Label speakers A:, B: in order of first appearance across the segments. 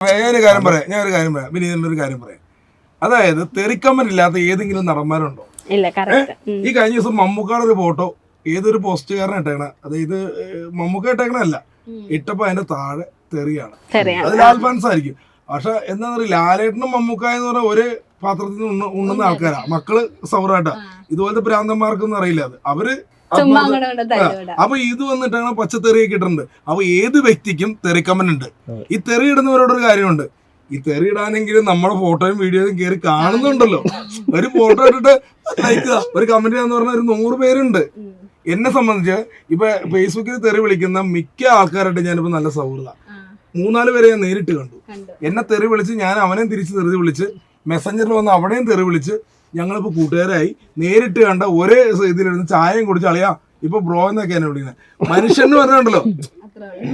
A: ഞാനൊരു കാര്യം പറയാം വിനീതന്റെ ഒരു കാര്യം പറയാം. അതായത് തെറിക്കമ്മൻ ഇല്ലാത്ത ഏതെങ്കിലും നടന്മാരുണ്ടോ? ഈ കഴിഞ്ഞ ദിവസം മമ്മൂക്കാടെ ഒരു ഫോട്ടോ ഏതൊരു പോസ്റ്റുകാരൻ ഇട്ടേക്കണ, അതായത് മമ്മൂക്ക ഇട്ടേക്കണല്ല, ഇട്ടപ്പോ അതിന്റെ താഴെ തെറിയാണ്. അത് ലാൽ ഫാൻസ് ആയിരിക്കും. പക്ഷെ എന്താ പറയുക, ലാലേട്ടനും മമ്മൂക്ക എന്ന് പറഞ്ഞാൽ ഒരു പാത്രത്തിൽ നിന്ന് ഉണ്ണുന്ന ആൾക്കാരാ, മക്കള് സൗറായിട്ടാ. ഇതുപോലത്തെ ഭ്രാന്തന്മാർക്കൊന്നും അറിയില്ല അത്. അവര് അപ്പൊ ഇത് വന്നിട്ടാണ് പച്ചത്തെറിയൊക്കെ ഇട്ടിട്ടുണ്ട്. അപ്പൊ ഏത് വ്യക്തിക്കും തെറിക്കമ്മൻ ഉണ്ട്. ഈ തെറി ഇടുന്നവരോടൊരു കാര്യമുണ്ട്, ഈ തെറി ഇടാനെങ്കിലും നമ്മുടെ ഫോട്ടോയും വീഡിയോയും കയറി കാണുന്നുണ്ടല്ലോ. ഒരു ഫോട്ടോ ഇട്ടിട്ട് ലൈക്ക് ഒരു കമന്റ് എന്ന് പറഞ്ഞാൽ ഒരു 100 പേരുണ്ട്. എന്നെ സംബന്ധിച്ച് ഇപ്പൊ ഫേസ്ബുക്കിൽ തെറി വിളിക്കുന്ന മിക്ക ആൾക്കാരായിട്ട് ഞാനിപ്പോ നല്ല സൗഹൃദ. 3-4 പേരെ ഞാൻ നേരിട്ട് കണ്ടു. എന്നെ തെറി വിളിച്ച് ഞാൻ അവനെയും തിരിച്ച് തെറി വിളിച്ച്, മെസ്സഞ്ചറിൽ വന്ന് അവിടെയും തെറി വിളിച്ച്, ഞങ്ങളിപ്പോ കൂട്ടുകാരായി. നേരിട്ട് കണ്ട ഒരേ ഇതിലിരുന്ന് ചായയും കുടിച്ച് അളിയാ ഇപ്പൊ ബ്രോ എന്നൊക്കെ എന്നെ വിളിക്കുന്നത്. മനുഷ്യൻ എന്ന് പറഞ്ഞുണ്ടല്ലോ,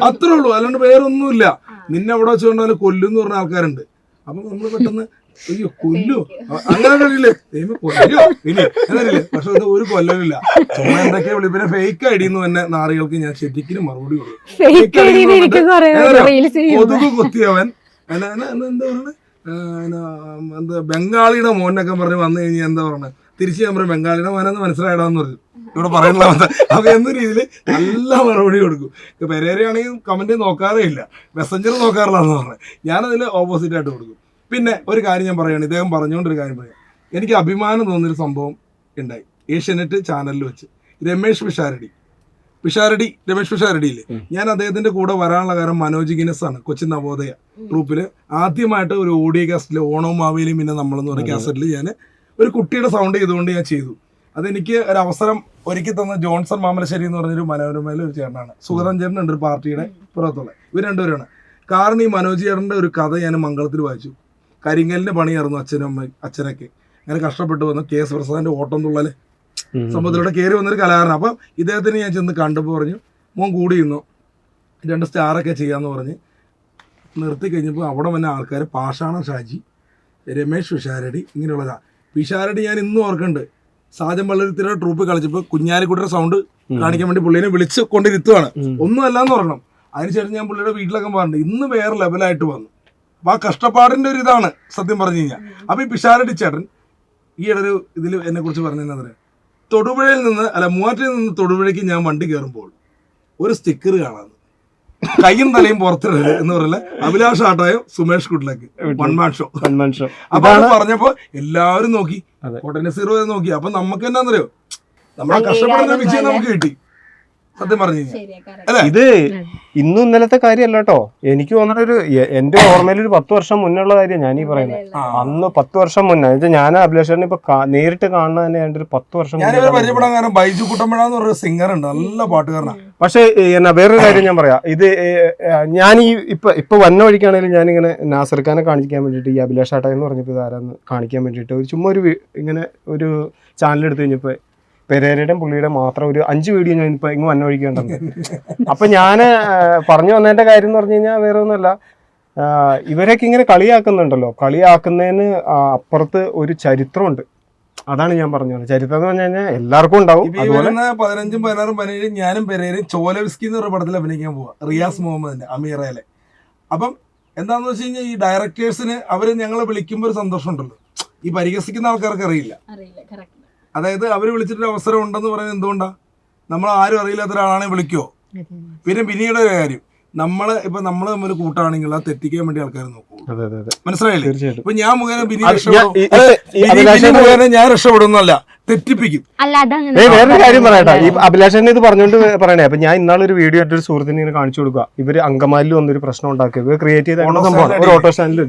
A: അത്രേ ഉള്ളൂ, അല്ലാണ്ട് വേറൊന്നുമില്ല. നിന്നെ അവിടെ വെച്ചുകൊണ്ടാലും കൊല്ലുന്ന് പറഞ്ഞ ആൾക്കാരുണ്ട്. അപ്പൊ നമ്മള് പെട്ടെന്ന് അയ്യോ കൊല്ലോ അങ്ങനെ കൊല്ലോ ഇനി എന്നറിയില്ലേ. പക്ഷെ അത് ഒരു കൊല്ലമില്ല. ചുമ്മാ എന്തൊക്കെയാ വിളി. പിന്നെ ഫേക്ക് ഐഡിന്ന് തന്നെ നാറികൾക്ക് ഞാൻ ശരിക്കും മറുപടി കൊടുക്കും. കൊതുക് കുത്തിയവൻ എന്താ പറയണേ, എന്താ ബംഗാളിയുടെ മോനൊക്കെ പറഞ്ഞ് വന്നു കഴിഞ്ഞാൽ എന്താ പറയണേ, തിരിച്ച് ഞാൻ പറയും ബംഗാളിയുടെ മോനെന്ന് മനസ്സിലായിടാന്ന് പറഞ്ഞു. ഇവിടെ പറയാനുള്ള അപ്പൊ എന്ന രീതിയിൽ നല്ല മറുപടി കൊടുക്കും. പെരേരയാണെങ്കിൽ കമന്റ് നോക്കാറേ ഇല്ല, മെസ്സഞ്ചർ നോക്കാറില്ലാന്ന് പറഞ്ഞത്. ഞാനതിൽ ഓപ്പോസിറ്റ് ആയിട്ട് കൊടുക്കും. പിന്നെ ഒരു കാര്യം ഞാൻ പറയുകയാണ്, ഇദ്ദേഹം പറഞ്ഞുകൊണ്ടൊരു കാര്യം പറയാം. എനിക്ക് അഭിമാനം തോന്നിയൊരു സംഭവം ഉണ്ടായി ഏഷ്യാനെറ്റ് ചാനലിൽ വെച്ച്. രമേഷ് പിഷാരടിയില്ലേ, ഞാൻ അദ്ദേഹത്തിന്റെ കൂടെ വരാനുള്ള കാരണം മനോജ് ഗിനസ് ആണ്. കൊച്ചിൻ നവോദയ ഗ്രൂപ്പില് ആദ്യമായിട്ട് ഒരു ഓഡിയോ കാസ്റ്റില് ഓണവും മാവേലിയും പിന്നെ നമ്മളെന്ന് പറഞ്ഞ കാസറ്റിൽ ഞാൻ ഒരു കുട്ടിയുടെ സൗണ്ട് ചെയ്തുകൊണ്ട് ഞാൻ ചെയ്തു. അതെനിക്ക് ഒരു അവസരം ഒരുക്കി തന്ന ജോൺസൺ മാമലശ്ശേരി എന്ന് പറഞ്ഞൊരു മനോരമയിലെ ഒരു ചേട്ടനാണ്. സുഗതൻ ചേട്ടനുണ്ട് ഒരു പാർട്ടിയുടെ പുറത്തുള്ള. ഇവർ രണ്ടുപേരാണ്. കാരണം ഈ മനോജ് ചേട്ടൻ്റെ ഒരു കഥ ഞാൻ മംഗളത്തിൽ വായിച്ചു. കരിങ്കലിന്റെ പണിയായിരുന്നു അച്ഛനൊക്കെ. അങ്ങനെ കഷ്ടപ്പെട്ട് വന്നു. KS പ്രസാദിന്റെ ഓട്ടം തുള്ളല് സംഭവത്തിലൂടെ കയറി വന്നൊരു കലാകാരൻ. അപ്പം ഇദ്ദേഹത്തിന് ഞാൻ ചെന്ന് കണ്ടപ്പോൾ പറഞ്ഞു, മോൻ കൂടി ഇന്നോ 2 സ്റ്റാറൊക്കെ ചെയ്യാന്ന് പറഞ്ഞ് നിർത്തി കഴിഞ്ഞപ്പോൾ അവിടെ വന്ന ആൾക്കാർ പാഷാണ ഷാജി, രമേഷ് പിഷാരടി, ഇങ്ങനെയുള്ളതാ. പിഷാരടി ഞാൻ ഇന്നും ഓർക്കുന്നുണ്ട്. സാജൻ പള്ളിത്തിരുടെ ട്രൂപ്പ് കളിച്ചപ്പോൾ കുഞ്ഞാലിക്കുട്ടിയുടെ സൗണ്ട് കാണിക്കാൻ വേണ്ടി പുള്ളിനെ വിളിച്ച് കൊണ്ടിരുത്തുവാണ്. ഒന്നും അല്ലാന്ന് പറയണം. അതിനുശേഷം ഞാൻ പുള്ളിയുടെ വീട്ടിലൊക്കെ പറഞ്ഞിട്ടുണ്ട്. ഇന്ന് വേറെ ലെവലായിട്ട് വന്നു. അപ്പൊ ആ കഷ്ടപ്പാടിന്റെ ഒരു ഇതാണ് സത്യം പറഞ്ഞു കഴിഞ്ഞാൽ. അപ്പൊ ഈ പിഷാരടി ചേട്ടൻ ഈയിടെ ഒരു ഇതിൽ എന്നെ കുറിച്ച് പറഞ്ഞതെന്ന് പറയാം, തൊടുപുഴയിൽ നിന്ന് മൂവാറ്റിൽ നിന്ന് തൊടുപുഴയ്ക്ക് ഞാൻ വണ്ടി കയറുമ്പോൾ ഒരു സ്റ്റിക്കർ കാണാം, കയ്യും തലയും പുറത്തിടരുത് എന്ന് പറയല, അഭിലാഷ് ആട്ടായോ സുമേഷ് കുട്ടിലേക്ക് വൺമാൻ ഷോ. അപ്പൊ അത് പറഞ്ഞപ്പോ എല്ലാവരും നോക്കി, കോട്ടയം സീറോ നോക്കി. അപ്പൊ നമുക്ക് എന്നാന്നറിയോ, നമ്മളെ കഷ്ടപ്പെടുന്ന വിജയം നമുക്ക് കിട്ടി. സത്യം പറഞ്ഞു അല്ലെ. ഇത്
B: ഇന്നും ഇന്നലത്തെ കാര്യമല്ല കേട്ടോ. എനിക്ക് തോന്നുന്നൊരു എന്റെ ഓർമ്മയിൽ ഒരു 10 വർഷം മുന്നുള്ള കാര്യം ഞാൻ ഈ പറയുന്നത്. അന്ന് 10 വർഷം മുന്നേ ഞാൻ അഭിലാഷേട്ടനെ ഇപ്പൊ നേരിട്ട് കാണുന്ന തന്നെ എന്റെ ഒരു 10 വർഷം
A: പരിചയപ്പെടാൻ കാരണം ബൈജു കുട്ടമ്പഴ എന്ന് പറഞ്ഞ സിംഗർ ഉണ്ട്, നല്ല പാട്ടുകാരനാണ്.
B: പക്ഷെ എന്നാ വേറൊരു കാര്യം ഞാൻ പറയാം. ഇത് ഞാൻ ഈ ഇപ്പൊ വന്ന വഴിക്കാണെങ്കിലും ഞാനിങ്ങനെ നാസർ ഖാനെ കാണിക്കാൻ വേണ്ടിയിട്ട് ഈ അഭിലാഷ് ആട്ട എന്ന് പറഞ്ഞപ്പോ ഇതാരാന്ന് കാണിക്കാൻ വേണ്ടിയിട്ട് ഒരു ചുമ്മാ ഇങ്ങനെ ഒരു ചാനൽ എടുത്തു കഴിഞ്ഞപ്പോ പെരേരയുടെയും പുള്ളിയുടെ മാത്രം ഒരു 5 വീഡിയോ ഞാൻ ഇപ്പൊ ഇങ്ങ് വന്ന വഴിക്ക് കണ്ടത്. അപ്പൊ ഞാൻ പറഞ്ഞു വന്നതിന്റെ കാര്യം എന്ന് പറഞ്ഞു കഴിഞ്ഞാൽ വേറെ ഒന്നുമല്ല, ഇവരൊക്കെ ഇങ്ങനെ കളിയാക്കുന്നുണ്ടല്ലോ, കളിയാക്കുന്നതിന് അപ്പുറത്ത് ഒരു ചരിത്രമുണ്ട്. അതാണ് ഞാൻ പറഞ്ഞത്. ചരിത്രം എന്ന് പറഞ്ഞു കഴിഞ്ഞാൽ എല്ലാവർക്കും ഉണ്ടാവും.
A: 15, 16, 17 ഞാനും പെരേരയും ചോലവിസ്കി എന്ന് പറഞ്ഞ പടത്തിൽ അഭിനയിക്കാൻ പോവാ, റിയാസ് മുഹമ്മദിന്റെ അമീറയിലെ. അപ്പം എന്താന്ന് വെച്ച് കഴിഞ്ഞാൽ ഈ ഡയറക്ടേഴ്സിന് അവര് ഞങ്ങളെ വിളിക്കുമ്പോൾ ഒരു സന്തോഷം ഉണ്ടല്ലോ, ഈ പരിഹസിക്കുന്ന ആൾക്കാർക്ക് അറിയില്ല. അതായത് അവർ വിളിച്ചിട്ടൊരു അവസരം ഉണ്ടെന്ന് പറയുന്നത് എന്തുകൊണ്ടാ, നമ്മൾ ആരും അറിയില്ലാത്ത ഒരാളാണെങ്കിൽ വിളിക്കുവോ? പിന്നെ പിന്നീട് ഒരു കാര്യം, നമ്മൾ തമ്മിൽ കൂട്ടാണെങ്കിൽ അത് തെറ്റിക്കാൻ വേണ്ടി ആൾക്കാർ നോക്കൂ. മനസ്സിലായില്ലേ? ഇപ്പൊ ഞാൻ മുഖേന ഞാൻ രക്ഷപ്പെടുന്നല്ല, തെറ്റിപ്പിക്കും.
B: വേറൊരു കാര്യം പറയട്ടെ, ഈ അഭിലാഷനെ ഇത് പറഞ്ഞുകൊണ്ട് പറയണേ. അപ്പൊ ഞാൻ ഇന്നാളൊരു വീഡിയോ ആയിട്ട് ഒരു സുഹൃത്തിന് ഇങ്ങനെ കാണിച്ചു കൊടുക്കുക. ഇവര് അങ്കമാലിൽ വന്നൊരു പ്രശ്നം ഉണ്ടാക്കിയത് ക്രിയേറ്റ് ചെയ്ത സംഭവം ഒരു ഓട്ടോ സ്റ്റാൻഡിൽ.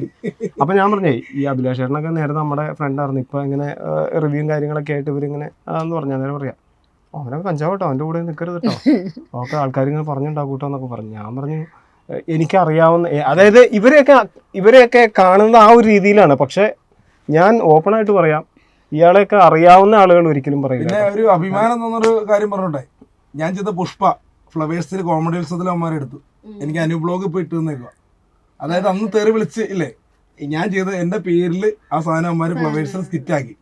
B: അപ്പൊ ഞാൻ പറഞ്ഞേ, ഈ അഭിലാഷേട്ടനൊക്കെ നേരെ നമ്മുടെ ഫ്രണ്ടായിരുന്നു. ഇപ്പൊ ഇങ്ങനെ റിവ്യൂവും കാര്യങ്ങളൊക്കെ ആയിട്ട് ഇവരിങ്ങനെ എന്ന് പറഞ്ഞാൽ നേരെ പറയാം, അവനൊക്കെ കഞ്ചാവട്ടോ, അവന്റെ കൂടെ നിൽക്കരുത് കേട്ടോ, ഒക്കെ ആൾക്കാരിങ്ങനെ പറഞ്ഞുണ്ടാക്കൂട്ടോ എന്നൊക്കെ പറഞ്ഞു. ഞാൻ പറഞ്ഞു എനിക്കറിയാവുന്ന, അതായത് ഇവരെയൊക്കെ കാണുന്ന ആ ഒരു രീതിയിലാണ്. പക്ഷെ ഞാൻ ഓപ്പൺ ആയിട്ട് പറയാം, ഇയാളെയൊക്കെ അറിയാവുന്ന ആളുകൾ ഒരിക്കലും പറയില്ല.
A: പിന്നെ ഒരു അഭിമാനം തോന്നൊരു കാര്യം പറഞ്ഞോട്ടെ, ഞാൻ ചെയ്ത പുഷ്പ ഫ്ലവേഴ്സിൽ കോമഡി ഉത്സവത്തിൽ അവന്മാരെടുത്തു. എനിക്ക് അനുബ്ലോഗ് ഇപ്പൊ ഇട്ട് തന്നേക്കുക. അതായത് അന്ന് തെറി വിളിച്ച് ഇല്ലേ, ഞാൻ ചെയ്ത എന്റെ പേരിൽ ആ സാധനം അവന്മാര് ഫ്ലവേഴ്സിൽ സ്കിറ്റാക്കി.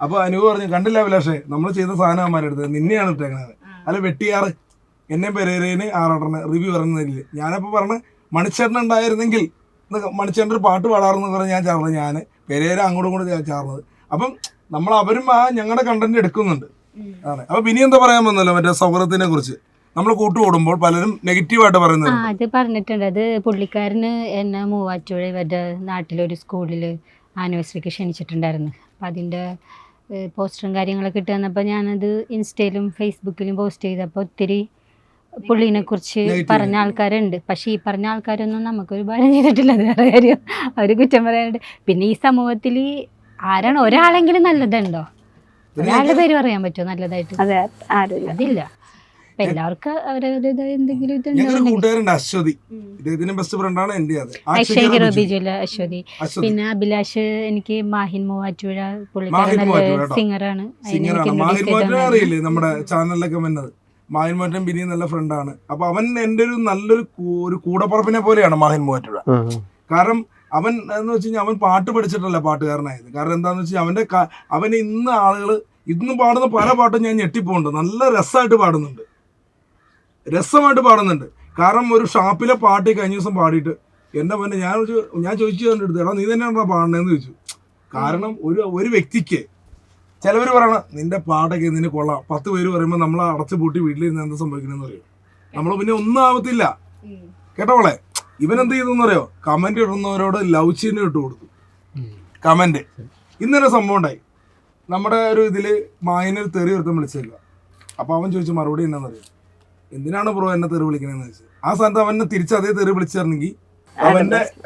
A: അപ്പൊ അനുവ് പറഞ്ഞു, കണ്ടില്ല അഭിലാഷേ, നമ്മൾ ചെയ്ത സാധനം അവന്മാരെടുത്തത്, നിന്നെയാണ് ഇട്ടേക്കണത്. അല്ല വെട്ടിയാറ് എന്നെ പെരേരേന് 6 റിവ്യൂ പറയുന്നതില്ല. ഞാനപ്പോ പറഞ്ഞ മണിച്ചേട്ടൻ ഉണ്ടായിരുന്നെങ്കിൽ മണിച്ചേട്ടൻ ഒരു പാട്ട് പാടാറെന്ന് പറഞ്ഞാൽ ഞാൻ ചാർന്നത്, ഞാൻ പെരേര അങ്ങോട്ടും ഇങ്ങോട്ടും ചാർന്നത്. അപ്പം നമ്മൾ അവരും ആ ഞങ്ങളുടെ കണ്ടന്റ് എടുക്കുന്നുണ്ട് ആണ്. അപ്പൊ ഇനി എന്താ പറയാൻ വന്നല്ലോ മറ്റേ സൗഹൃദത്തിനെ കുറിച്ച് നമ്മൾ കൂട്ടുകൂടുമ്പോൾ പലരും നെഗറ്റീവായിട്ട് പറയുന്നത്.
C: അത് പറഞ്ഞിട്ടുണ്ട്. അത് പുള്ളിക്കാരന് എന്നെ മൂവാറ്റുപുഴ ഇവരുടെ നാട്ടിലൊരു സ്കൂളിൽ ആനിവേഴ്സറിക്ക് ക്ഷണിച്ചിട്ടുണ്ടായിരുന്നു. അപ്പം അതിൻ്റെ പോസ്റ്ററും കാര്യങ്ങളൊക്കെ ഇട്ട് തന്നപ്പോൾ ഞാനത് ഇൻസ്റ്റയിലും ഫേസ്ബുക്കിലും പോസ്റ്റ് ചെയ്തപ്പോൾ ഒത്തിരി പുള്ളീനെ കുറിച്ച് പറഞ്ഞ ആൾക്കാരുണ്ട്. പക്ഷെ ഈ പറഞ്ഞ ആൾക്കാരൊന്നും നമുക്കൊരു ഭാരം ചെയ്തിട്ടില്ല. അത് വേറെ കാര്യം, അവർ കുറ്റം പറയാനുണ്ട്. പിന്നെ ഈ സമൂഹത്തിൽ ആരാണ് ഒരാളെങ്കിലും നല്ലതുണ്ടോ? ഒരാളുടെ പേര് പറയാൻ പറ്റുമോ നല്ലതായിട്ട്?
D: അതെ, ആരുമില്ല.
C: അതില്ല. അപ്പൊ എല്ലാവർക്കും അവരവരുടെ എന്തെങ്കിലും
A: കൂട്ടുകാരുണ്ട് അശ്വതി, ഇദ്ദേഹത്തിന്റെ ബെസ്റ്റ് ഫ്രണ്ടാണ് എന്റെ.
C: അശ്വതി. പിന്നെ അഭിലാഷ് എനിക്ക് മാഹിൻ മൂവാറ്റുപുഴ, പുള്ളിക്കാരൻ നല്ല സിംഗറാണ്.
A: അറിയില്ലേ നമ്മുടെ ചാനലിലൊക്കെ വന്നത്? മാഹിൻ മൂവാറ്റുപുഴ ബിനി നല്ല ഫ്രണ്ടാണ്. അപ്പൊ അവൻ എന്റെ ഒരു നല്ലൊരു കൂടപ്പറപ്പിനെ പോലെയാണ് മാഹിൻ മൂവാറ്റുപുഴ. കാരണം അവൻ എന്ന് വെച്ച് കഴിഞ്ഞാൽ അവൻ പാട്ട് പഠിച്ചിട്ടല്ല പാട്ടുകാരനായത്. കാരണം എന്താന്ന് വെച്ചാൽ അവന് ഇന്ന് പാടുന്ന പല പാട്ടും ഞാൻ ഞെട്ടിപ്പോണ്ട്. നല്ല രസമായിട്ട് പാടുന്നുണ്ട്, രസമായിട്ട് പാടുന്നുണ്ട്. കാരണം ഒരു ഷാപ്പിലെ പാട്ട് കഴിഞ്ഞ ദിവസം പാടിയിട്ട് എൻ്റെ പിന്നെ ഞാൻ ചോദിച്ചു കണ്ടെടുത്ത്, എടാ നീ തന്നെയാണോ പാടണേന്ന് ചോദിച്ചു. കാരണം ഒരു വ്യക്തിക്ക് ചിലവർ പറയണം നിന്റെ പാട്ടൊക്കെ നിന്നെ കൊള്ളാം, 10 പേര് പറയുമ്പോൾ നമ്മൾ അടച്ചു പൂട്ടി വീട്ടിലിരുന്ന് എന്താ സംഭവിക്കണമെന്ന് പറയും. നമ്മൾ പിന്നെ ഒന്നും ആവത്തില്ല കേട്ടോളെ. ഇവൻ എന്ത് ചെയ്തെന്ന് അറിയോ? കമന്റ് ഇടുന്നവരോട് ലവ് ചിഹ്നം ഇട്ട് കൊടുത്തു. കമന്റ് ഇന്നൊരു സംഭവം ഉണ്ടായി. നമ്മുടെ ഒരു ഇതില് മായനൊരു തെറി ഒരുത്തം വിളിച്ചേക്ക. അപ്പൊ അവൻ ചോദിച്ചു മറുപടി എന്നാന്നറിയോ? എന്തിനാണ് ബ്രോ എന്നെ തെറി വിളിക്കണെന്ന് ചോദിച്ചു. ആ സ്ഥാനത്ത് അവനെ തിരിച്ച് അതേ തെറി വിളിച്ചിരുന്നെങ്കിൽ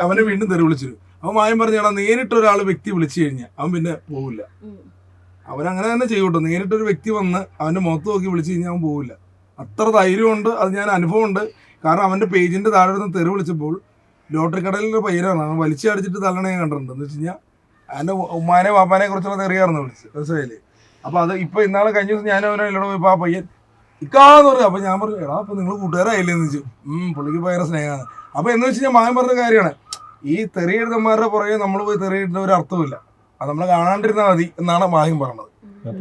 A: അവനെ വീണ്ടും തെറി വിളിച്ചു. അവൻ മായം പറഞ്ഞാടാ, നേരിട്ടൊരാൾ വ്യക്തി വിളിച്ചു കഴിഞ്ഞാൽ അവൻ പിന്നെ പോവില്ല. അവനങ്ങനെ തന്നെ ചെയ്യൂട്ടോ. നേരിട്ടൊരു വ്യക്തി വന്ന് അവന്റെ മുഖത്ത് നോക്കി വിളിച്ചു കഴിഞ്ഞാൽ അവൻ പോവില്ല. അത്ര ധൈര്യമുണ്ട്. അത് ഞാൻ അനുഭവമുണ്ട്. കാരണം അവന്റെ പേജിന്റെ താഴെ നിന്ന് തെറി വിളിച്ചപ്പോൾ ലോട്ടറി കടലിന്റെ പയ്യനാണ് അവൻ വലിച്ചടിച്ചിട്ട് തള്ളണ ഞാൻ കണ്ടിട്ടുണ്ട്. എന്ന് വെച്ച് കഴിഞ്ഞാൽ അതിന്റെ ഉമ്മാനെ വാപ്പാനെ കുറിച്ചുള്ള തെറിയായിരുന്നു വിളിച്ച്, മനസ്സിലായില്ലേ? അപ്പൊ അത് ഇപ്പൊ ഇന്നാളെ കഴിഞ്ഞ ദിവസം ഞാൻ അവനെ എല്ലാം പോയപ്പോ ആ പയ്യൻ ഇക്കാന്ന് പറഞ്ഞു. അപ്പൊ ഞാൻ പറഞ്ഞു, എടാ അപ്പൊ നിങ്ങൾ കൂട്ടുകാരായില്ലേ എന്ന് ചോദിച്ചു. പുള്ളിക്ക് ഭയങ്കര സ്നേഹമാണ്. അപ്പൊ എന്ന് വെച്ച് കഴിഞ്ഞാൽ മായം പറഞ്ഞ കാര്യമാണ്, ഈ തെറിയെഴുതന്മാരുടെ പുറകെ നമ്മൾ പോയി തെറിയിടുന്ന ഒരു അർത്ഥമില്ല. അത് നമ്മൾ കാണാണ്ടിരുന്നാൽ മതി എന്നാണ് മാഹിം പറഞ്ഞത്.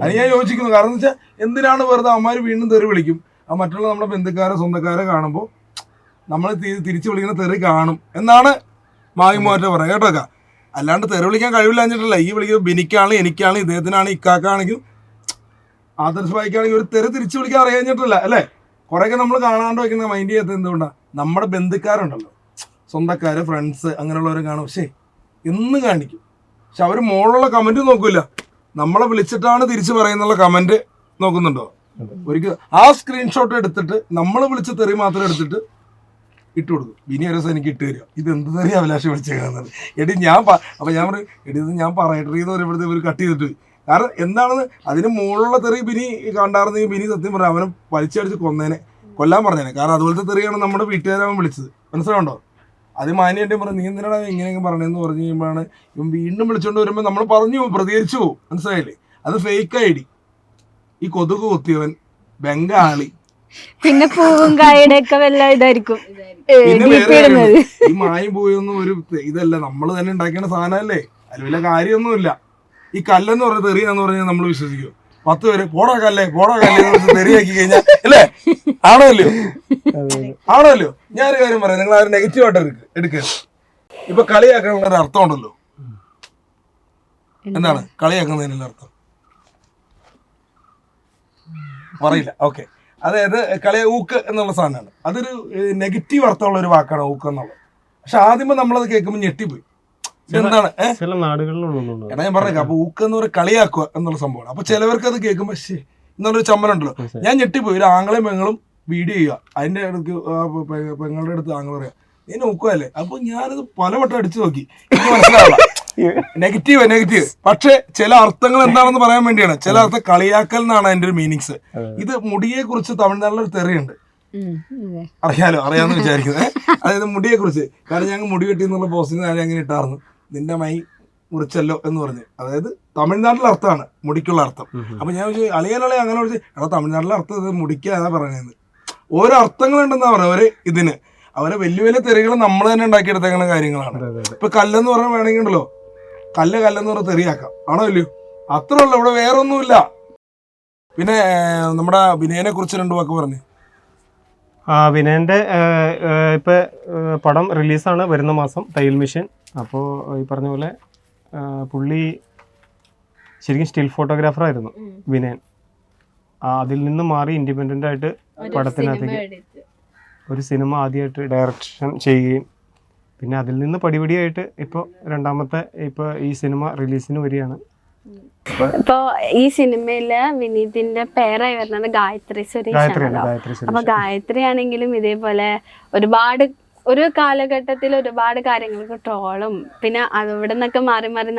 A: അത് ഞാൻ യോജിക്കുന്നു. കാരണം എന്ന് വെച്ചാൽ എന്തിനാണ് വെറുതെ അമ്മമാര് വീണ്ടും തെറി വിളിക്കും? ആ മറ്റുള്ള നമ്മുടെ ബന്ധുക്കാരെ സ്വന്തക്കാരെ കാണുമ്പോൾ നമ്മൾ തിരിച്ചു വിളിക്കുന്ന തെറി കാണും എന്നാണ് മാഹിം മോറ്റ പറയാം കേട്ടോക്ക. അല്ലാണ്ട് തെറി വിളിക്കാൻ കഴിവില്ലാഞ്ഞിട്ടല്ല. ഈ വിളിക്കുന്നത് ബിനിക്കാണെങ്കിലും എനിക്കാണെങ്കിലും ഇദ്ദേഹത്തിനാണെങ്കിൽ ഇക്കാക്കാണെങ്കിലും ആദർശ് ഭായിക്കാണെങ്കിൽ ഒരു തെറി തിരിച്ചു വിളിക്കാൻ അറിയാഞ്ഞിട്ടില്ല അല്ലേ? കുറേയൊക്കെ നമ്മൾ കാണാണ്ട് വയ്ക്കുന്ന മൈൻഡ് ചെയ്യാത്ത എന്തുകൊണ്ടാണ്? നമ്മുടെ ബന്ധുക്കാരുണ്ടല്ലോ, സ്വന്തക്കാര്, ഫ്രണ്ട്സ്, അങ്ങനെയുള്ളവരെ കാണും. പക്ഷേ എന്നും കാണിക്കും. പക്ഷെ അവർ മുകളിലുള്ള കമന്റ് നോക്കൂല. നമ്മളെ വിളിച്ചിട്ടാണ് തിരിച്ചു പറയുന്നുള്ള കമന്റ് നോക്കുന്നുണ്ടോ? ഒരിക്കലും ആ സ്ക്രീൻഷോട്ട് എടുത്തിട്ട് നമ്മൾ വിളിച്ച തെറി മാത്രം എടുത്തിട്ട് ഇട്ട് കൊടുക്കും. ഇനി ഒരു ദിവസം എനിക്ക് ഇട്ട് തരിക, ഇത് എന്ത് തെറി അഭിലാഷ് വിളിച്ചേക്കാന്നത്. എടി അപ്പൊ ഞാൻ പറയും, എടി ഇത് ഞാൻ പറയട്ടെ എന്ന് പറയുമ്പോഴത്തെ ഇവർ കട്ട് ചെയ്തിട്ട്. കാരണം എന്താണെന്ന് അതിന് മുകളിലുള്ള തെറി ബിനി കണ്ടായിരുന്നെങ്കിൽ ബിനി സത്യം പറയാം അവനെ വലിച്ചടിച്ച് കൊല്ലാൻ പറഞ്ഞേനെ. കാരണം അതുപോലത്തെ തെറിയാണ് നമ്മുടെ വീട്ടുകാരവൻ വിളിച്ചത്, മനസ്സിലാവുണ്ടോ? അത് മാനിയായിട്ട് പറഞ്ഞു, നീ എന്തിനാണ് ഇങ്ങനെയൊക്കെ പറഞ്ഞതെന്ന് പറഞ്ഞു കഴിയുമ്പോഴാണ് ഇവൻ വീണ്ടും വിളിച്ചുകൊണ്ട് വരുമ്പോൾ നമ്മൾ പ്രതികരിച്ചു പോകും, മനസ്സിലായില്ലേ? അത് ഫേക്ക് ഐഡി. ഈ കൊതുക് കുത്തിയവൻ, ബംഗാളി,
C: പിന്നെ പൂവും കായയുടെ ഒക്കെ വല്ല ഇതായിരിക്കും.
A: ഈ മായം പോയൊന്നും ഒരു ഇതല്ല, നമ്മൾ തന്നെ ഉണ്ടാക്കേണ്ട സാധനമല്ലേ. അതിൽ വല്ല കാര്യമൊന്നുമില്ല. ഈ കല്ലെന്ന് പറഞ്ഞ തെറിയാന്ന് പറഞ്ഞാൽ നമ്മൾ വിശ്വസിക്കും. 10 പേര് പോടാ കല്ലേ തെറിയാക്കി കഴിഞ്ഞാൽ അല്ലേ? ആണല്ലോ. ഞാനൊരു കാര്യം പറയാം, നിങ്ങൾ ആരും നെഗറ്റീവായിട്ട് എടുക്കരുത്. ഇപ്പൊ കളിയാക്കാനുള്ള ഒരു അർത്ഥം ഉണ്ടല്ലോ. എന്താണ് കളിയാക്കുന്നതിനുള്ള അർത്ഥം? പറയില്ല. ഓക്കെ, അതായത് ഊക്ക് എന്നുള്ള സാധനമാണ്. അതൊരു നെഗറ്റീവ് അർത്ഥമുള്ള ഒരു വാക്കാണ് ഊക്ക് എന്നുള്ളത്. പക്ഷെ ആദ്യമേ നമ്മളത് കേൾക്കുമ്പോൾ ഞെട്ടിപ്പോയി. എന്താണ്
B: ചില നാടുകളിലുള്ള
A: എടാ ഞാൻ പറഞ്ഞേക്കാം. അപ്പൊ ഊക്ക് എന്ന് പറയുക കളിയാക്കുക എന്നുള്ള സംഭവമാണ്. അപ്പൊ ചിലവർക്ക് അത് കേൾക്കുമ്പോ എന്നുള്ളൊരു ചമ്മലുണ്ടല്ലോ. ഞാൻ ഞെട്ടിപ്പോയി. ഒരു ആങ്ങളെയും പെങ്ങളും വീഡിയോ ചെയ്യുക, അതിന്റെ അടുത്ത് പെങ്ങളുടെ അടുത്ത് ആങ്ങൾ പറയാം നീ ഊക്കല്ലേ. അപ്പൊ ഞാനത് പലവട്ടം അടിച്ചു നോക്കി, എനിക്ക് മനസ്സിലാവില്ല. നെഗറ്റീവ്. പക്ഷെ ചില അർത്ഥങ്ങൾ എന്താണെന്ന് പറയാൻ വേണ്ടിയാണ്. ചില അർത്ഥം കളിയാക്കൽ എന്നാണ് അതിന്റെ ഒരു മീനിങ്സ്. ഇത് മുടിയെ കുറിച്ച് തമിഴ്നാട്ടിലൊരു തെറിയുണ്ട്, അറിയാന്ന് വിചാരിക്കുന്നത്. അതായത് മുടിയെ കുറിച്ച്. കാരണം ഞങ്ങൾ മുടി വെട്ടി എന്നുള്ള പോസ്റ്റിന് ഞാൻ അങ്ങനെ ഇട്ടായിരുന്നു, നിന്റെ മൈ മുറിച്ചല്ലോ എന്ന് പറഞ്ഞ്. അതായത് തമിഴ്നാട്ടിലെ അർത്ഥമാണ് മുടിക്കുള്ള അർത്ഥം. അപ്പൊ ഞാൻ അളിയാലളെ അങ്ങനെ വിളിച്ച്, എടാ തമിഴ്നാട്ടിലെ അർത്ഥം ഇത് മുടിക്കാതാ പറയുന്നത്. ഓരോ അർത്ഥങ്ങളുണ്ടെന്നാ പറയാം അവര് ഇതിന്. അവരെ വലിയ വലിയ തെറികൾ നമ്മൾ തന്നെ ഉണ്ടാക്കിയെടുത്തേക്കുന്ന കാര്യങ്ങളാണ്. ഇപ്പൊ കല്ലെന്ന് പറഞ്ഞാൽ വേണമെങ്കിൽ ഉണ്ടല്ലോ, കല്ലെന്ന് പറഞ്ഞാൽ തെറിയാക്കാം, ആണോ ഇല്ലയോ? അത്ര ഉള്ളു, ഇവിടെ വേറൊന്നുമില്ല. പിന്നെ നമ്മുടെ ബിനയനെ കുറിച്ച് 2 വാക്ക് പറഞ്ഞു.
B: വിനയൻ്റെ ഇപ്പോൾ പടം റിലീസാണ് വരുന്ന മാസം, തയ്യൽ മിഷൻ. അപ്പോൾ ഈ പറഞ്ഞ പോലെ പുള്ളി ശരിക്കും സ്റ്റിൽ ഫോട്ടോഗ്രാഫറായിരുന്നു വിനയൻ. അതിൽ നിന്ന് മാറി ഇൻഡിപെൻഡൻ്റ് ആയിട്ട് പടത്തിനകത്തേക്ക് ഒരു സിനിമ ആദ്യമായിട്ട് ഡയറക്ഷൻ ചെയ്യുകയും പിന്നെ അതിൽ നിന്ന് പടിപടിയായിട്ട് ഇപ്പോൾ രണ്ടാമത്തെ ഇപ്പോൾ ഈ സിനിമ റിലീസിന് വരികയാണ്.
D: ഇപ്പൊ ഈ സിനിമയില് വിനീതിന്റെ പേരായി വരുന്നത് ഗായത്രി സുരേഷാണല്ലോ. അപ്പൊ ഗായത്രി ആണെങ്കിലും ഇതേപോലെ ഒരു കാലഘട്ടത്തിൽ ഒരുപാട് കാര്യങ്ങൾക്ക് ട്രോളും പിന്നെ അവിടെ നിന്നൊക്കെ മാറി മാറി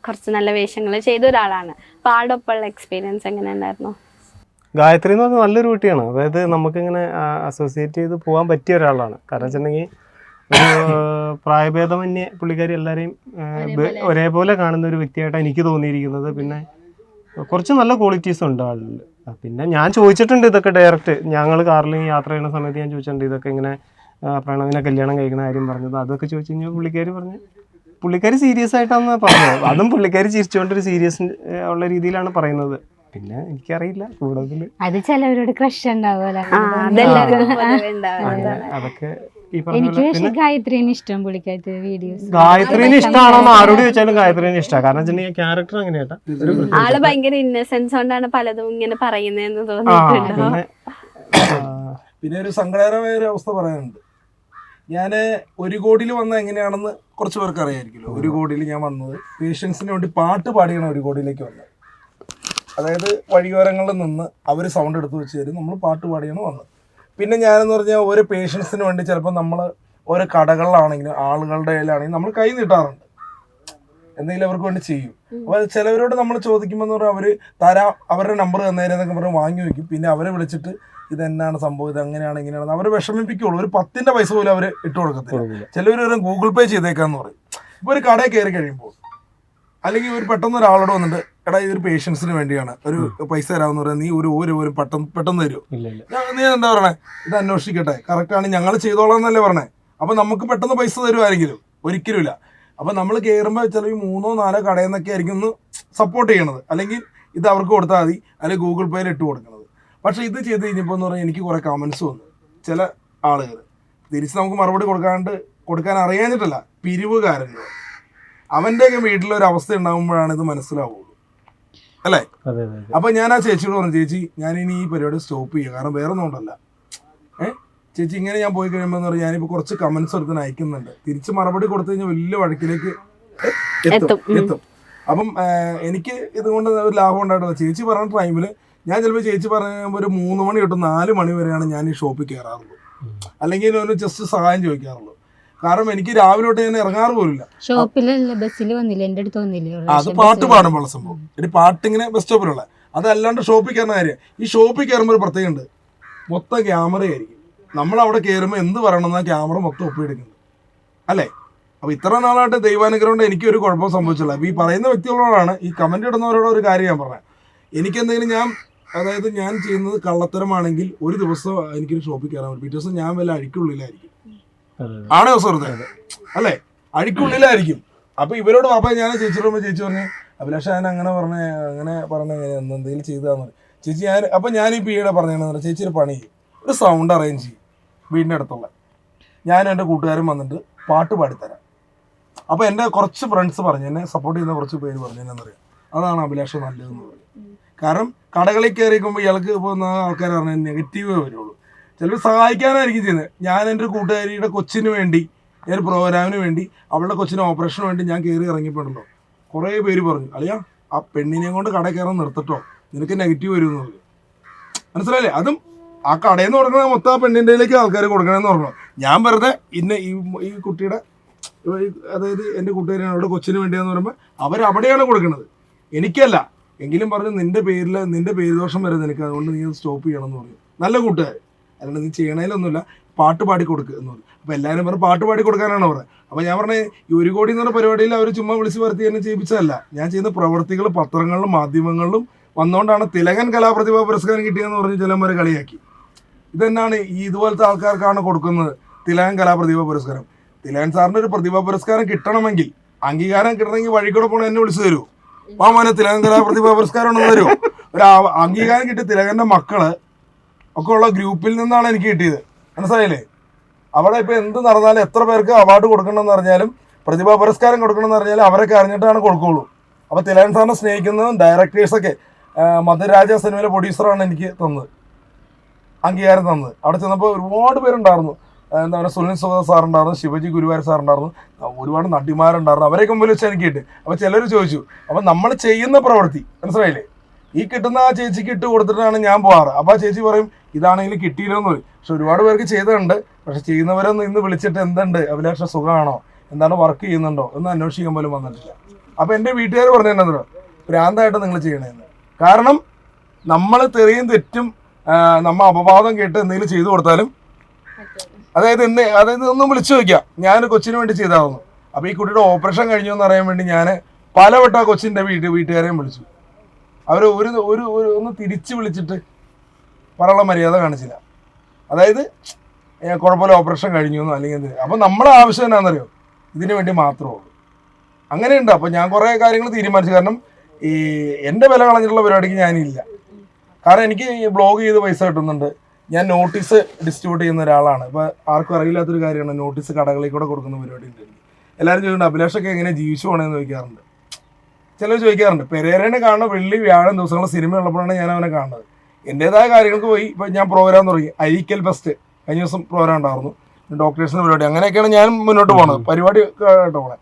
D: കുറച്ച് നല്ല വേഷങ്ങൾ ചെയ്ത ഒരാളാണ്. അപ്പൊ ആളുടെ ഒപ്പമുള്ള എക്സ്പീരിയൻസ് എങ്ങനെ ഉണ്ടായിരുന്നു?
B: ഗായത്രി എന്ന് പറഞ്ഞാൽ നല്ലൊരു കുട്ടിയാണ്. അതായത് നമുക്കിങ്ങനെ അസോസിയേറ്റ് ചെയ്ത് പോകാൻ പറ്റിയ ഒരാളാണ്. കാരണം വെച്ചിട്ടുണ്ടെങ്കിൽ ഒരു പ്രായഭേദമന്യേ പുള്ളിക്കാരി എല്ലാവരെയും ഒരേപോലെ കാണുന്ന ഒരു വ്യക്തിയായിട്ടാണ് എനിക്ക് തോന്നിയിരിക്കുന്നത്. പിന്നെ കുറച്ച് നല്ല ക്വാളിറ്റീസ് ഉണ്ട് ആളിൽ. പിന്നെ ഞാൻ ചോദിച്ചിട്ടുണ്ട് ഇതൊക്കെ ഡയറക്റ്റ്, ഞങ്ങൾ കാറിൽ യാത്ര ചെയ്യുന്ന സമയത്ത് ഞാൻ ചോദിച്ചിട്ടുണ്ട് ഇതൊക്കെ ഇങ്ങനെ പ്രണവിനെ കല്യാണം കഴിക്കുന്ന കാര്യം പറഞ്ഞത്. അതൊക്കെ ചോദിച്ചു കഴിഞ്ഞാൽ പുള്ളിക്കാരി സീരിയസ് ആയിട്ടാണ് പറഞ്ഞത്. അതും പുള്ളിക്കാരി ചിരിച്ചുകൊണ്ടൊരു സീരിയസ് ഉള്ള രീതിയിലാണ് പറയുന്നത്. പിന്നെ എനിക്കറിയില്ല കൂടുതൽ അത് ചിലവരോട് ക്രഷ് ഉണ്ടാവുമല്ലോ, അതൊക്കെ
C: എനിക്ക് ഗായത്രീനെ ഇഷ്ടം. പുള്ളിക്കാരി വീഡിയോസ്
B: ഗായത്രീനെ ഇഷ്ടമാണോ ആരോട് ചോദിച്ചാലും ഗായത്രീനെ ഇഷ്ടമാണ്. കാരണം വെച്ചിട്ടുണ്ടെങ്കിൽ ക്യാരക്ടർ അങ്ങനെയാട്ടാ,
D: ആള് ഭയങ്കര ഇന്നസെൻസ് കൊണ്ടാണ് പലതും ഇങ്ങനെ പറയുന്നതെന്ന് തോന്നിയിട്ടുണ്ടോ?
A: പിന്നെ ഒരു സങ്കടകരമായ ഒരു അവസ്ഥ പറയാനുണ്ട്. ഞാൻ 1 കോടിയിൽ വന്ന എങ്ങനെയാണെന്ന് കുറച്ച് പേർക്ക് അറിയാമായിരിക്കുമല്ലോ. 1 കോടിയിൽ ഞാൻ വന്നത് പേഷ്യൻസിന് വേണ്ടി പാട്ട് പാടിയാണ് 1 കോടിയിലേക്ക് വന്നത്. അതായത് വഴിയോരങ്ങളിൽ നിന്ന് അവർ സൗണ്ട് എടുത്ത് വെച്ച് തരും, നമ്മൾ പാട്ട് പാടിയാണ് വന്നത്. പിന്നെ ഞാനെന്ന് പറഞ്ഞാൽ ഓരോ പേഷ്യൻസിന് വേണ്ടി ചിലപ്പോൾ നമ്മൾ ഓരോ കടകളിലാണെങ്കിലും ആളുകളുടെ കയ്യിലാണെങ്കിലും നമ്മൾ കൈ നീട്ടാറുണ്ട്, എന്തെങ്കിലും അവർക്ക് വേണ്ടി ചെയ്യും. അപ്പോൾ ചിലവരോട് നമ്മൾ ചോദിക്കുമ്പോൾ എന്ന് പറഞ്ഞാൽ അവർ അവരുടെ നമ്പർ തന്നേരെന്നൊക്കെ പറഞ്ഞ് വാങ്ങി വയ്ക്കും. പിന്നെ അവരെ വിളിച്ചിട്ട് ഇതെന്നാണ് സംഭവം, ഇത് അങ്ങനെയാണ് ഇങ്ങനെയാണ് അവരെ വിഷമിപ്പിക്കുള്ളൂ. ഒരു 10ന്റെ പൈസ പോലും അവർ ഇട്ട് കൊടുക്കത്തില്ല. ചിലവർ ഗൂഗിൾ പേ ചെയ്തേക്കാന്ന് പറയും. ഇപ്പോൾ ഒരു കടയിൽ കയറി കഴിയുമ്പോൾ അല്ലെങ്കിൽ ഒരു പെട്ടെന്ന് ഒരാളോട് വന്നിട്ട് എടാ ഇതൊരു പേഷ്യൻസിന് വേണ്ടിയാണ് ഒരു പൈസ തരാമെന്ന് പറയാം, നീ ഒരു പെട്ടെന്ന് തരുമോ? നീ എന്താ പറയണേ, ഇത് അന്വേഷിക്കട്ടെ, കറക്റ്റാണ് ഞങ്ങൾ ചെയ്തോളാം എന്നല്ലേ പറഞ്ഞേ. അപ്പം നമുക്ക് പെട്ടെന്ന് പൈസ തരുമായിരിക്കും? ഒരിക്കലുമില്ല. അപ്പം നമ്മൾ കയറുമ്പോൾ ചിലപ്പോൾ 3-4 കടയിൽ നിന്നൊക്കെ ആയിരിക്കും ഒന്ന് സപ്പോർട്ട് ചെയ്യണത്, അല്ലെങ്കിൽ ഇത് അവർക്ക് കൊടുത്താൽ മതി, അല്ലെങ്കിൽ ഗൂഗിൾ പേയിൽ ഇട്ട് കൊടുക്കണത്. പക്ഷേ ഇത് ചെയ്ത് കഴിഞ്ഞപ്പോൾ എന്ന് പറഞ്ഞാൽ എനിക്ക് കുറേ കമൻസ് വന്നു. ചില ആളുകൾ തിരിച്ച് നമുക്ക് മറുപടി കൊടുക്കാൻ അറിയാഞ്ഞിട്ടല്ല, പിരിവുകാരൻ്റെ അവൻ്റെയൊക്കെ വീട്ടിലൊരു അവസ്ഥ ഉണ്ടാകുമ്പോഴാണ് ഇത് മനസ്സിലാവുള്ളൂ, അല്ലേ? അപ്പം ഞാൻ ആ ചേച്ചിയോട് പറഞ്ഞു, ചേച്ചി ഞാനിനി ഈ പരിപാടി സ്റ്റോപ്പ് ചെയ്യുക, കാരണം വേറെ ഒന്നും കൊണ്ടല്ല. ചേച്ചി ഇങ്ങനെ ഞാൻ പോയി കഴിയുമ്പോൾ എന്ന് പറഞ്ഞാൽ ഞാനിപ്പോൾ കുറച്ച് കമൻസ് എടുത്തിന് അയക്കുന്നുണ്ട്, തിരിച്ച് മറുപടി കൊടുത്തു കഴിഞ്ഞാൽ വലിയ വഴക്കിലേക്ക് എത്തും. അപ്പം എനിക്ക് ഇതുകൊണ്ട് ഒരു ലാഭം ഉണ്ടായിട്ടില്ല. ചേച്ചി പറഞ്ഞ ടൈമിൽ ഞാൻ ചിലപ്പോൾ ചേച്ചി പറഞ്ഞ ഒരു 3 മണി തൊട്ട് 4 മണി വരെയാണ് ഞാൻ ഈ ഷോപ്പിൽ കയറാറുള്ളൂ, അല്ലെങ്കിൽ ഒരു ജസ്റ്റ് സഹായം ചോദിക്കാറുള്ളൂ. കാരണം എനിക്ക് രാവിലെ തൊട്ട് ഞാൻ ഇറങ്ങാറ് പോലില്ല. അത് പാട്ട് പാടുമ്പോൾ സംഭവം, ഒരു പാട്ടിങ്ങനെ ബസ് സ്റ്റോപ്പിലുള്ള, അതല്ലാണ്ട് ഷോപ്പിൽ കയറുന്ന കാര്യം. ഈ ഷോപ്പിൽ കയറുമ്പോൾ ഒരു പ്രത്യേകം ഉണ്ട്, മൊത്തം ക്യാമറയായിരിക്കും. നമ്മളവിടെ കയറുമ്പോൾ എന്ത് പറയണമെന്ന് ആ ക്യാമറ മൊത്തം ഒപ്പിയെടുക്കുന്നത്, അല്ലേ? അപ്പോൾ ഇത്ര നാളായിട്ട് ദൈവാനുഗ്രഹം കൊണ്ട് എനിക്കൊരു കുഴപ്പം സംഭവിച്ചില്ല. അപ്പോൾ ഈ പറയുന്ന വ്യക്തികളോടാണ്, ഈ കമൻറ്റ് ഇടുന്നവരോട് ഒരു കാര്യം ഞാൻ പറഞ്ഞത്. എനിക്കെന്തെങ്കിലും അതായത് ഞാൻ ചെയ്യുന്നത് കള്ളത്തരമാണെങ്കിൽ ഒരു ദിവസം എനിക്കൊരു ഷോപ്പിൽ കയറാൻ പറ്റും, പിറ്റേ ദിവസം ഞാൻ വല്ല അഴിക്കുള്ളിലായിരിക്കും. ആണോ സുഹൃത്തെ? അല്ലേ, അഴിക്കുള്ളിലായിരിക്കും. അപ്പോൾ ഇവരോട് അപ്പം ഞാൻ ചേച്ചിയോട് ചേച്ചി പറഞ്ഞു, അഭിലാഷ് ഞാൻ അങ്ങനെ പറഞ്ഞ എന്തെങ്കിലും ചെയ്താന്ന് പറയും. ചേച്ചി ഞാൻ ഈ പിയുടെ പറഞ്ഞതെന്ന് പറഞ്ഞാൽ ചേച്ചി ഒരു പണി ചെയ്യും, ഒരു സൗണ്ട് അറേഞ്ച് ചെയ്യും വീടിൻ്റെ അടുത്തുള്ള. ഞാൻ എൻ്റെ കൂട്ടുകാരൻ വന്നിട്ട് പാട്ട് പാടിത്തരാം. അപ്പോൾ എൻ്റെ കുറച്ച് ഫ്രണ്ട്സ് പറഞ്ഞു, എന്നെ സപ്പോർട്ട് ചെയ്യുന്ന കുറച്ച് പേര് പറഞ്ഞു, എന്നറിയാം അതാണ് അഭിലാഷ് നല്ലതെന്ന് പറയും. കാരണം കടകളിൽ കയറിക്കുമ്പോൾ ഇയാൾക്ക് പോകുന്ന ആൾക്കാർ പറഞ്ഞാൽ നെഗറ്റീവേ വരുള്ളൂ. ചിലപ്പോൾ സഹായിക്കാനായിരിക്കും ചെയ്യുന്നത്. ഞാൻ എൻ്റെ ഒരു കൂട്ടുകാരിയുടെ കൊച്ചിന് വേണ്ടി, ഞാൻ ഒരു പ്രോഗ്രാമിന് വേണ്ടി, അവളുടെ കൊച്ചിന് ഓപ്പറേഷന് വേണ്ടി ഞാൻ കയറി ഇറങ്ങിപ്പോണ്ടല്ലോ, കുറേ പേര് പറഞ്ഞു, അളിയാ ആ പെണ്ണിനെ കൊണ്ട് കടയിൽ കയറാൻ നിർത്തട്ടോ, നിനക്ക് നെഗറ്റീവ് വരുമെന്ന് പറഞ്ഞു. മനസ്സിലായില്ലേ? അതും ആ കടയിൽ നിന്ന് കൊടുക്കണ മൊത്തം ആ പെണ്ണിൻ്റെയിലേക്ക് ആൾക്കാർ കൊടുക്കണമെന്ന് പറഞ്ഞു. ഞാൻ വെറുതെ ഈ കുട്ടിയുടെ, അതായത് എൻ്റെ കൂട്ടുകാരി അവളുടെ കൊച്ചിന് വേണ്ടിയാന്ന് പറയുമ്പോൾ അവരവിടെയാണ് കൊടുക്കുന്നത്, എനിക്കല്ല. എങ്കിലും പറഞ്ഞു നിന്റെ പേര് ദോഷം വരെ നിനക്ക്, അതുകൊണ്ട് നീ അത് സ്റ്റോപ്പ് ചെയ്യണമെന്ന് പറഞ്ഞു. നല്ല കൂട്ടുകാർ, അല്ലാണ്ട് നീ ചെയ്യണതിലൊന്നുമില്ല, പാട്ട് പാടി കൊടുക്കുക എന്ന് പറഞ്ഞു. അപ്പോൾ എല്ലാവരും പറഞ്ഞ് പാട്ട് പാടി കൊടുക്കാനാണ് പറഞ്ഞത്. അപ്പോൾ ഞാൻ പറഞ്ഞത് ഈ 1 കോടി എന്ന് പറഞ്ഞ പരിപാടിയിൽ അവർ ചുമ്മാ വിളിച്ച് വരുത്തി എന്നെ ചെയ്യിപ്പിച്ചതല്ല. ഞാൻ ചെയ്യുന്ന പ്രവർത്തികൾ പത്രങ്ങളിലും മാധ്യമങ്ങളിലും വന്നുകൊണ്ടാണ് തിലകൻ കലാപ്രതിഭാ പുരസ്കാരം കിട്ടിയെന്ന് പറഞ്ഞ് ചിലന്മാരെ കളിയാക്കി. ഇതെന്നാണ് ഇതുപോലത്തെ ആൾക്കാർക്കാണ് കൊടുക്കുന്നത് തിലകൻ കലാപ്രതിഭാ പുരസ്കാരം. തിലകൻ സാറിൻ്റെ ഒരു പ്രതിഭാ പുരസ്കാരം കിട്ടണമെങ്കിൽ, അംഗീകാരം കിട്ടണമെങ്കിൽ വഴിക്കൂടെ പോകണം, എന്നെ വിളിച്ചു തരുമോ? മോനെ തിലകൻ കലാപ്രതിഭാ പുരസ്കാരം ഉണ്ടെന്ന് തരുമോ? ഒരു അംഗീകാരം കിട്ടിയ തിലകൻ്റെ മക്കള് ഒക്കെ ഉള്ള ഗ്രൂപ്പിൽ നിന്നാണ് എനിക്ക് കിട്ടിയത്. മനസ്സിലായില്ലേ? അവിടെ ഇപ്പൊ എന്ത് നടന്നാലും എത്ര പേർക്ക് അവാർഡ് കൊടുക്കണമെന്ന് പറഞ്ഞാലും പ്രതിഭാ പുരസ്കാരം കൊടുക്കണമെന്ന് പറഞ്ഞാലും അവരൊക്കെ അറിഞ്ഞിട്ടാണ് കൊടുക്കുള്ളൂ. അപ്പൊ തിലകൻ സാറിനെ സ്നേഹിക്കുന്നതും ഡയറക്ടേഴ്സൊക്കെ, മധുരാജ സിനിമയിലെ പ്രൊഡ്യൂസറാണ് എനിക്ക് തന്നത്, അംഗീകാരം തന്നത്. അവിടെ ചെന്നപ്പോൾ ഒരുപാട് പേരുണ്ടായിരുന്നു. എന്താ പറയുക, സുനിൽ സുഗത സാറുണ്ടായിരുന്നു, ശിവജി ഗുരുവായൂർ സാറുണ്ടായിരുന്നു, ഒരുപാട് നടിമാരുണ്ടായിരുന്നു. അവരെയൊക്കെ മുമ്പിൽ വെച്ച് എനിക്ക് കിട്ടി. അപ്പോൾ ചിലർ ചോദിച്ചു, അപ്പം നമ്മൾ ചെയ്യുന്ന പ്രവൃത്തി മനസ്സിലായില്ലേ, ഈ കിട്ടുന്ന ആ ചേച്ചിക്ക് ഇട്ട് കൊടുത്തിട്ടാണ് ഞാൻ പോകാറ്. അപ്പോൾ ആ ചേച്ചി പറയും ഇതാണെങ്കിലും കിട്ടിയില്ലോ എന്ന് പറയും. പക്ഷെ ഒരുപാട് പേർക്ക് ചെയ്തിട്ടുണ്ട്. പക്ഷെ ചെയ്യുന്നവരൊന്നും ഇന്ന് വിളിച്ചിട്ട് എന്തുണ്ട് അഭിലാഷ സുഖമാണോ, എന്താണ് വർക്ക് ചെയ്യുന്നുണ്ടോ എന്ന് അന്വേഷിക്കാൻ പോലും വന്നിട്ടില്ല. അപ്പോൾ എൻ്റെ വീട്ടുകാർ പറഞ്ഞിട്ടുണ്ടോ ഭ്രാന്തായിട്ട് നിങ്ങൾ ചെയ്യണമെന്ന്. കാരണം നമ്മൾ തെറിയും തെറ്റും നമ്മൾ അപവാദം കേട്ട് എന്തെങ്കിലും ചെയ്തു കൊടുത്താലും, അതായത് ഒന്നും വിളിച്ചു ചോദിക്കാം, ഞാൻ കൊച്ചിന് വേണ്ടി ചെയ്താവുന്നു. അപ്പോൾ ഈ കുട്ടിയുടെ ഓപ്പറേഷൻ കഴിഞ്ഞു എന്ന് അറിയാൻ വേണ്ടി ഞാൻ പലവട്ടം ആ കൊച്ചിൻ്റെ വീട്ടുകാരെയും വിളിച്ചു. അവർ ഒന്ന് തിരിച്ച് വിളിച്ചിട്ട് പറയാനുള്ള മര്യാദ കാണിച്ചില്ല. അതായത് കുഴപ്പമില്ല ഓപ്പറേഷൻ കഴിഞ്ഞു എന്നോ അല്ലെങ്കിൽ എന്തിന്. അപ്പോൾ നമ്മളെ ആവശ്യം എന്നാണെന്നറിയോ, ഇതിനു വേണ്ടി മാത്രമേ ഉള്ളൂ. അങ്ങനെയുണ്ട്. അപ്പോൾ ഞാൻ കുറേ കാര്യങ്ങൾ തീരുമാനിച്ചു. കാരണം ഈ എൻ്റെ വില കളഞ്ഞിട്ടുള്ള പരിപാടിക്ക് ഞാനില്ല. കാരണം എനിക്ക് ബ്ലോഗ് ചെയ്ത് പൈസ കിട്ടുന്നുണ്ട്. ഞാൻ നോട്ടീസ് ഡിസ്ട്രിബ്യൂട്ട് ചെയ്യുന്ന ഒരാളാണ്. ഇപ്പോൾ ആർക്കും അറിയില്ലാത്തൊരു കാര്യമാണ്, നോട്ടീസ് കടകളിൽ കൂടെ കൊടുക്കുന്ന പരിപാടി ഉണ്ട്. എല്ലാവരും ചോദിക്കുന്നുണ്ട് അഭിലാഷൊക്കെ എങ്ങനെ ജീവിച്ചു പോകണമെന്ന് ചോദിക്കാറുണ്ട്. ചിലർ ചോദിക്കാറുണ്ട്. പെരേരനെ കാണുന്ന വെള്ളി വ്യാഴം ദിവസങ്ങൾ സിനിമ ഉള്ളപ്പോഴാണ് ഞാൻ അവനെ കാണുന്നത്. എൻ്റേതായ കാര്യങ്ങൾക്ക് പോയി ഇപ്പോൾ ഞാൻ പ്രോഗ്രാം തുടങ്ങി. ഐക്യൽ ഫെസ്റ്റ് കഴിഞ്ഞ ദിവസം പ്രോഗ്രാം ഉണ്ടായിരുന്നു, ഡോക്ടേഴ്സിൻ്റെ പരിപാടി. അങ്ങനെയൊക്കെയാണ് ഞാൻ മുന്നോട്ട് പോകുന്നത്, പരിപാടി കേട്ടോ പോണേ.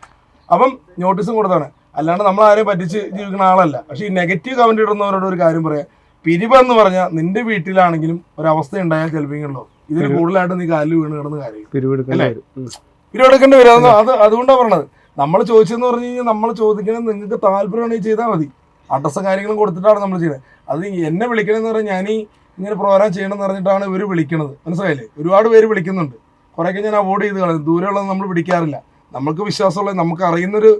A: അപ്പം നോട്ടീസും കൊടുത്താണ്. അല്ലാണ്ട് നമ്മൾ ആരെയും പറ്റിച്ച് ജീവിക്കുന്ന ആളല്ല. പക്ഷേ ഈ നെഗറ്റീവ് കമൻറ്റ് ഇടുന്നവരോട് ഒരു കാര്യം പറയാം, പിരിവെന്ന് പറഞ്ഞാൽ നിന്റെ വീട്ടിലാണെങ്കിലും ഒരവസ്ഥ ഉണ്ടായാൽ ചിലപ്പോൾ ഇതിന് കൂടുതലായിട്ട് നീ കാലിൽ വീണ് കിടന്ന് കാര്യം പിരിവെടുക്കേണ്ടി വരും. അതുകൊണ്ടാണ് പറഞ്ഞത്. നമ്മൾ ചോദിച്ചെന്ന് പറഞ്ഞു കഴിഞ്ഞാൽ നമ്മൾ ചോദിക്കണത് നിങ്ങൾക്ക് താല്പര്യമാണെങ്കിൽ ചെയ്താൽ മതി. അഡ്രസ്സും കാര്യങ്ങളും കൊടുത്തിട്ടാണ് നമ്മൾ ചെയ്യുന്നത്. അത് എന്നെ വിളിക്കണമെന്ന് പറഞ്ഞാൽ ഞാൻ ഇങ്ങനെ പ്രോഗ്രാം ചെയ്യണമെന്ന് പറഞ്ഞിട്ടാണ് ഇവർ വിളിക്കുന്നത്. മനസ്സിലായില്ലേ? ഒരുപാട് പേര് വിളിക്കുന്നുണ്ട്. കുറേയൊക്കെ ഞാൻ അവോയ്ഡ് ചെയ്ത് കളയും. ദൂരെയുള്ളത് നമ്മൾ വിളിക്കാറില്ല. നമുക്ക് വിശ്വാസമുള്ള നമുക്ക് അറിയുന്നൊരു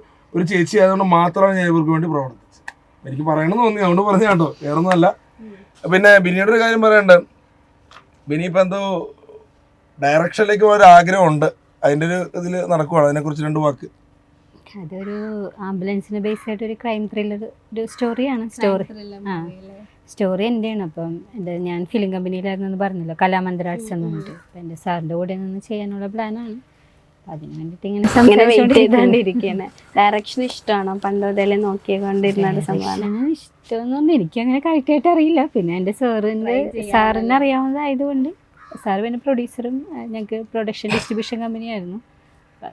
A: ചേച്ചി ആയതുകൊണ്ട് മാത്രമാണ് ഞാൻ ഇവർക്ക് വേണ്ടി പ്രവർത്തിച്ചത്. എനിക്ക് പറയണമെന്ന് തോന്നി, അതുകൊണ്ട് പറഞ്ഞ കേട്ടോ, വേറൊന്നുമല്ല. പിന്നെ ബിനിയുടെ ഒരു കാര്യം പറയണ്ട്. ബിനി ഇപ്പം എന്തോ ഡയറക്ഷനിലേക്ക് ഒരു ആഗ്രഹമുണ്ട്. അതിൻ്റെ ഒരു ഇതിൽ നടക്കുവാണ്. അതിനെക്കുറിച്ച് 2 വാക്ക്.
C: അതൊരു ആംബുലൻസിനെ ബേസ് ആയിട്ട് ഒരു ക്രൈം ത്രില്ലർ ഒരു സ്റ്റോറിയാണ്. സ്റ്റോറി എൻ്റെയാണ്. അപ്പം ഞാൻ ഫിലിം കമ്പനിയിലായിരുന്നു പറഞ്ഞല്ലോ, കലാമന്ദിർ ആർട്സ് എന്ന് പറഞ്ഞിട്ട്. അപ്പം എൻ്റെ സാറിൻ്റെ കൂടെ നിന്ന് ചെയ്യാനുള്ള പ്ലാനാണ്. അതിന് വേണ്ടിയിട്ട് ഇങ്ങനെ വെയിറ്റ് ചെയ്തുകൊണ്ടിരിക്കുകയാണ്.
D: ഡയറക്ഷൻ ഇഷ്ടമാണോ? പണ്ട് മുതലേ നോക്കിക്കൊണ്ടിരുന്ന സംഭവമാണ്.
C: ഇഷ്ടമെന്ന് പറഞ്ഞാൽ എനിക്ക് അങ്ങനെ കറക്റ്റായിട്ട് അറിയില്ല. പിന്നെ എൻ്റെ സാറിന് അറിയാവുന്നതായതുകൊണ്ട്, സാർ പിന്നെ പ്രൊഡ്യൂസറും ഞങ്ങൾക്ക് പ്രൊഡക്ഷൻ ഡിസ്ട്രിബ്യൂഷൻ കമ്പനിയായിരുന്നു.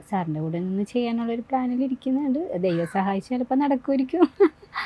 C: സാറിൻ്റെ കൂടെ നിന്ന് ചെയ്യാനുള്ളൊരു പ്ലാനിൽ ഇരിക്കുന്നുണ്ട്. ദൈവം സഹായിച്ച് ചിലപ്പോൾ നടക്കുമായിരിക്കും.